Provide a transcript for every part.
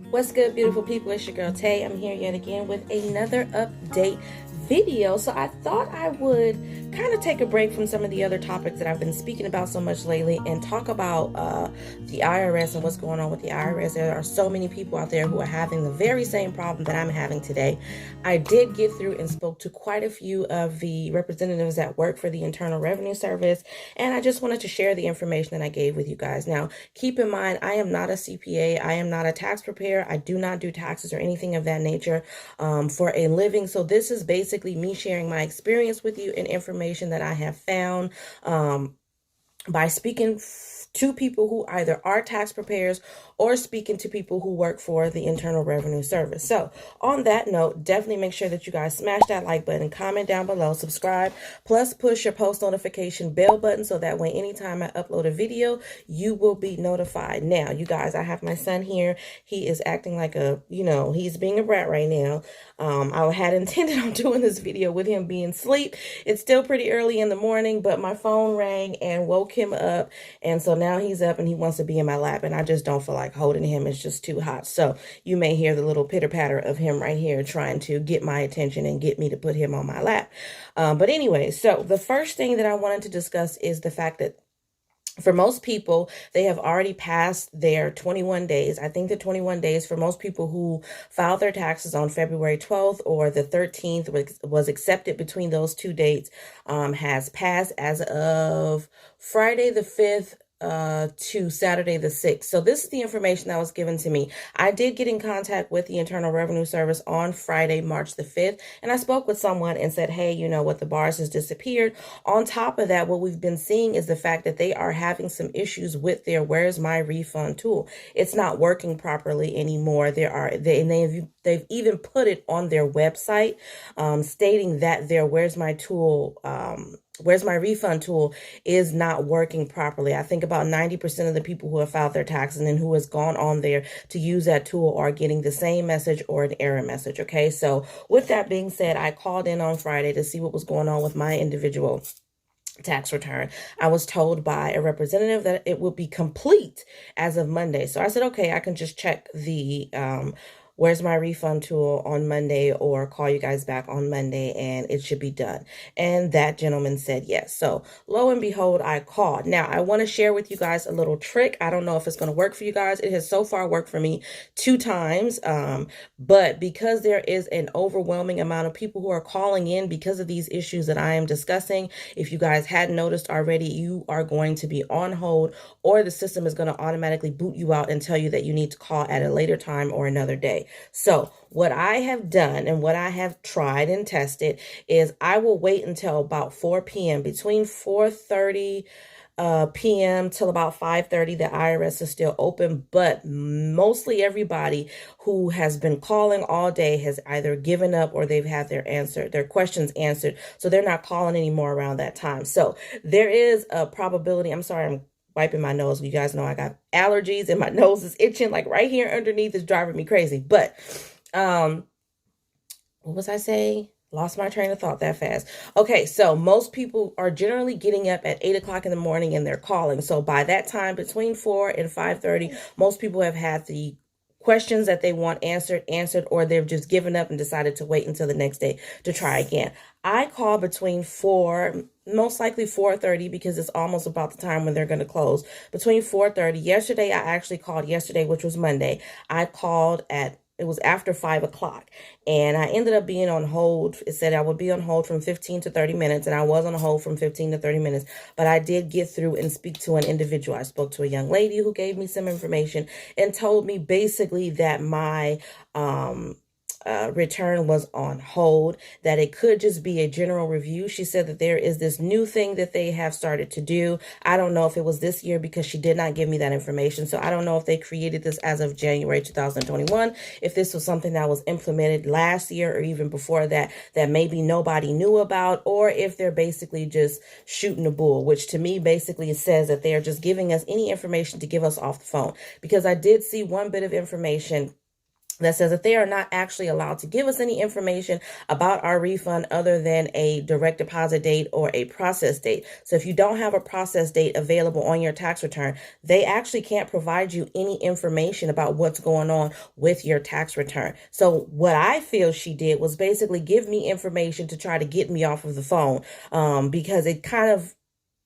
What's good, beautiful people? It's your girl Tay. I'm here yet again with another update video. So I thought I would kind of take a break from some of the other topics that I've been speaking about so much lately and talk about the IRS and what's going on with the IRS. There are so many people out there who are having the very same problem that I'm having today. I did get through and spoke to quite a few of the representatives that work for the Internal Revenue Service, and I just wanted to share the information that I gave with you guys. Now, keep in mind, I am not a CPA. I am not a tax preparer. I do not do taxes or anything of that nature for a living. So this is basically me sharing my experience with you and information that I have found by speaking to people who either are tax preparers or speaking to people who work for the Internal Revenue Service. So on that note, definitely make sure that you guys smash that like button, comment down below, subscribe, plus push your post notification bell button so that way anytime I upload a video, you will be notified. Now, you guys, I have my son here. He is acting like he's being a brat right now. I had intended on doing this video with him being asleep. It's still pretty early in the morning, but my phone rang and woke him up. And so now he's up and he wants to be in my lap, and I just don't feel like holding him. It's just too hot. So you may hear the little pitter patter of him right here trying to get my attention and get me to put him on my lap. But anyway, so the first thing that I wanted to discuss is the fact that for most people, they have already passed their 21 days. I think the 21 days for most people who filed their taxes on February 12th or the 13th was accepted between those two dates has passed as of Friday the 5th to Saturday the 6th. So this is the information that was given to me. I did get in contact with the Internal Revenue Service on Friday, March the 5th, and I spoke with someone and said, hey, you know what, the bars has disappeared. On top of that, what we've been seeing is the fact that they are having some issues with their Where's My Refund tool. It's not working properly anymore. They've even put it on their website, stating that their Where's My Refund tool is not working properly. I think about 90% of the people who have filed their taxes and who has gone on there to use that tool are getting the same message or an error message. Okay, so with that being said, I called in on Friday to see what was going on with my individual tax return. I was told by a representative that it would be complete as of Monday. So I said, okay, I can just check the Where's My Refund tool on Monday or call you guys back on Monday and it should be done. And that gentleman said yes. So lo and behold, I called. Now, I want to share with you guys a little trick. I don't know if it's going to work for you guys. It has so far worked for me 2 times. But because there is an overwhelming amount of people who are calling in because of these issues that I am discussing, if you guys hadn't noticed already, you are going to be on hold or the system is going to automatically boot you out and tell you that you need to call at a later time or another day. So what I have done and what I have tried and tested is I will wait until about 4 p.m. Between 4:30 p.m. till about 5:30, the IRS is still open, but mostly everybody who has been calling all day has either given up or they've had their questions answered. So they're not calling anymore around that time. So there is a probability. I'm sorry, I'm wiping my nose. You guys know I got allergies and my nose is itching like right here underneath. Is driving me crazy. But what was I saying? Lost my train of thought that fast. Okay, so most people are generally getting up at 8 o'clock in the morning and they're calling. So by that time, between 4 and 5:30, most people have had the questions that they want answered, or they've just given up and decided to wait until the next day to try again. I call between 4, most likely 4:30, because it's almost about the time when they're going to close. Between 4:30. Yesterday, I actually called yesterday, which was Monday. It was after 5 o'clock, and I ended up being on hold. It said I would be on hold from 15 to 30 minutes, and I was on hold from 15 to 30 minutes, but I did get through and speak to an individual. I spoke to a young lady who gave me some information and told me basically that my return was on hold, that it could just be a general review. She said that there is this new thing that they have started to do. I don't know if it was this year because she did not give me that information. So I don't know if they created this as of January 2021, if this was something that was implemented last year or even before that, that maybe nobody knew about, or if they're basically just shooting the bull, which to me basically says that they are just giving us any information to give us off the phone. Because I did see one bit of information that says that they are not actually allowed to give us any information about our refund other than a direct deposit date or a process date. So if you don't have a process date available on your tax return, they actually can't provide you any information about what's going on with your tax return. So what I feel she did was basically give me information to try to get me off of the phone, because it kind of,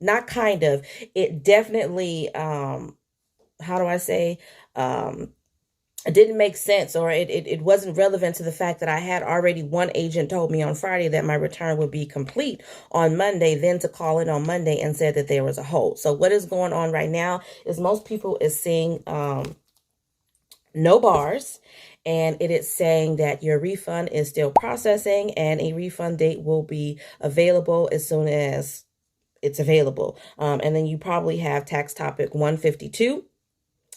not kind of, it definitely, how do I say, it didn't make sense, or it wasn't relevant to the fact that I had already, one agent told me on Friday that my return would be complete on Monday, then to call in on Monday and said that there was a hold. So what is going on right now is most people is seeing no bars, and it is saying that your refund is still processing and a refund date will be available as soon as it's available. And then you probably have tax topic 152.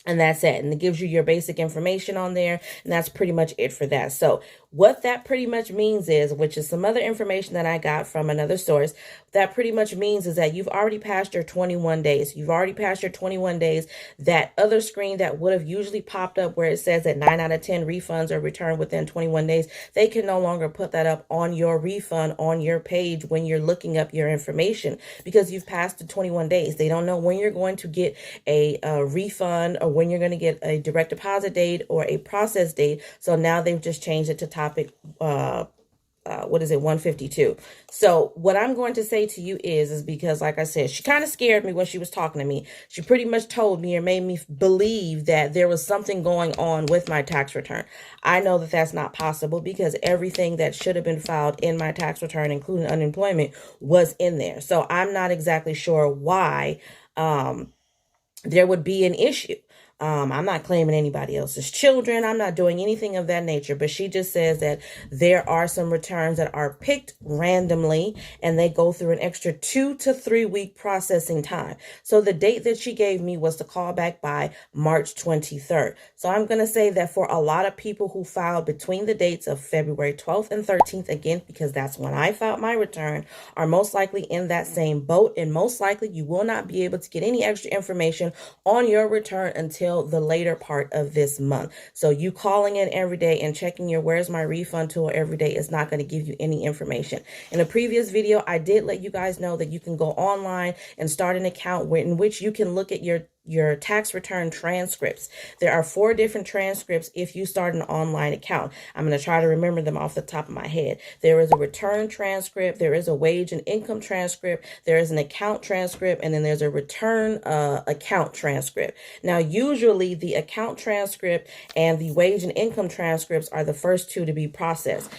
And that's it. And it gives you your basic information on there. And that's pretty much it for that. So what that pretty much means is, which is some other information that I got from another source, that pretty much means is that you've already passed your 21 days. You've already passed your 21 days. That other screen that would have usually popped up where it says that 9 out of 10 refunds are returned within 21 days, they can no longer put that up on your refund on your page when you're looking up your information, because you've passed the 21 days. They don't know when you're going to get a refund, or when you're going to get a direct deposit date or a process date. So now they've just changed it to topic, 152. So what I'm going to say to you is because, like I said, she kind of scared me when she was talking to me. She pretty much told me or made me believe that there was something going on with my tax return. I know that that's not possible, because everything that should have been filed in my tax return, including unemployment, was in there. So I'm not exactly sure why there would be an issue. I'm not claiming anybody else's children. I'm not doing anything of that nature. But she just says that there are some returns that are picked randomly, and they go through an extra 2 to 3 week processing time. So the date that she gave me was to call back by March 23rd. So I'm going to say that for a lot of people who filed between the dates of February 12th and 13th, again, because that's when I filed my return, are most likely in that same boat. And most likely you will not be able to get any extra information on your return until the later part of this month. So you calling in every day and checking your where's my refund tool every day is not going to give you any information. In a previous video, I did let you guys know that you can go online and start an account in which you can look at your tax return transcripts. There are 4 different transcripts if you start an online account. I'm going to try to remember them off the top of my head. There is a return transcript, there is a wage and income transcript, there is an account transcript, and then there's a return account transcript. Now, usually the account transcript and the wage and income transcripts are the first 2 to be processed.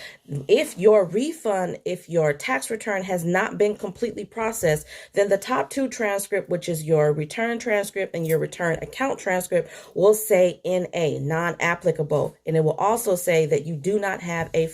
If your refund, if your tax return has not been completely processed, then the top 2 transcript, which is your return transcript and your return account transcript, will say NA, non-applicable. And it will also say that you do not have a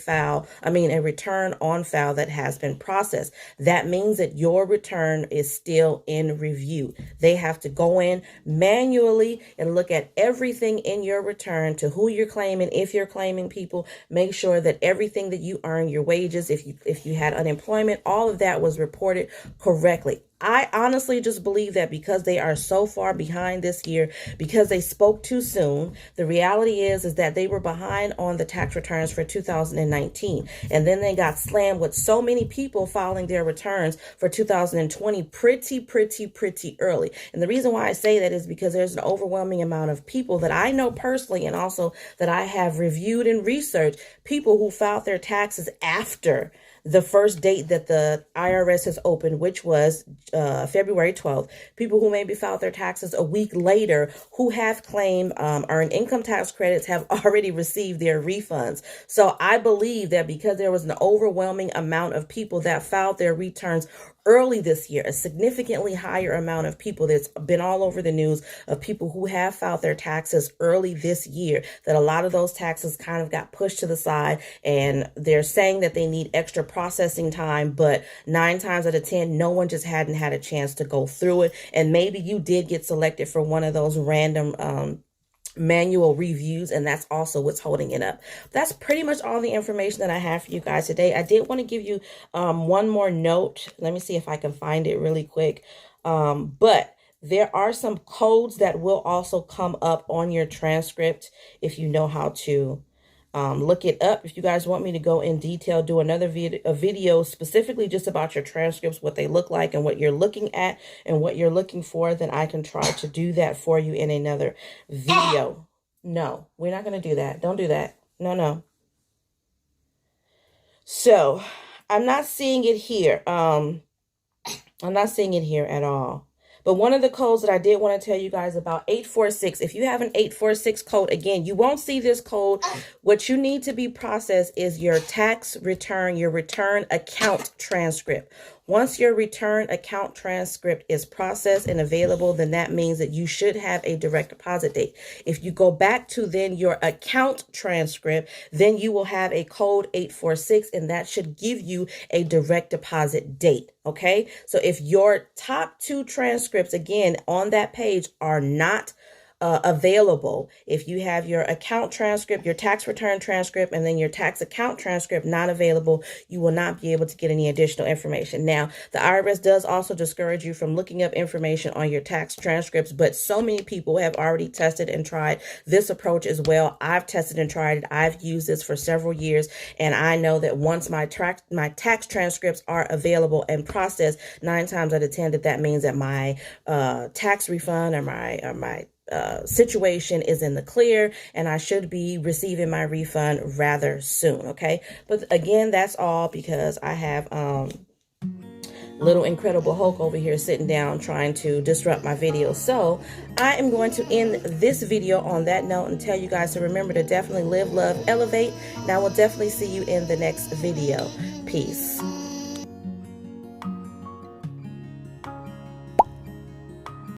return on file that has been processed. That means that your return is still in review. They have to go in manually and look at everything in your return, to who you're claiming, if you're claiming people, make sure that everything that you earn, your wages, if you had unemployment, all of that was reported correctly. I honestly just believe that because they are so far behind this year, because they spoke too soon, the reality is that they were behind on the tax returns for 2019. And then they got slammed with so many people filing their returns for 2020 pretty early. And the reason why I say that is because there's an overwhelming amount of people that I know personally, and also that I have reviewed and researched, people who filed their taxes after the first date that the IRS has opened, which was February 12th, people who maybe filed their taxes a week later, who have claimed earned income tax credits, have already received their refunds. So I believe that because there was an overwhelming amount of people that filed their returns early this year, a significantly higher amount of people that's been all over the news of people who have filed their taxes early this year, that a lot of those taxes kind of got pushed to the side, and they're saying that they need extra processing time, but 9 times out of 10, no one just hadn't had a chance to go through it. And maybe you did get selected for one of those random manual reviews, and that's also what's holding it up. That's pretty much all the information that I have for you guys today. I did want to give you one more note. Let me see if I can find it really quick. But there are some codes that will also come up on your transcript if you know how to Look it up. If you guys want me to go in detail, do another video specifically just about your transcripts, what they look like and what you're looking at and what you're looking for, then I can try to do that for you in another video. No, we're not going to do that. Don't do that. No. So I'm not seeing it here. I'm not seeing it here at all. But one of the codes that I did want to tell you guys about, 846. If you have an 846 code, again, you won't see this code. What you need to be processed is your tax return, your return account transcript. Once your return account transcript is processed and available, then that means that you should have a direct deposit date. If you go back to then your account transcript, then you will have a code 846, and that should give you a direct deposit date. Okay, so if your top two transcripts, again, on that page are not available, if you have your account transcript, your tax return transcript, and then your tax account transcript not available, you will not be able to get any additional information. Now, the IRS does also discourage you from looking up information on your tax transcripts, but so many people have already tested and tried this approach as well. I've tested and tried it. I've used this for several years, and I know that once my tax transcripts are available and processed, 9 times out of 10 that means that my tax refund or my situation is in the clear, and I should be receiving my refund rather soon. Okay, but again, that's all because I have little Incredible Hulk over here sitting down trying to disrupt my video. So I am going to end this video on that note and tell you guys to remember to definitely live, love, elevate. And I will definitely see you in the next video. Peace.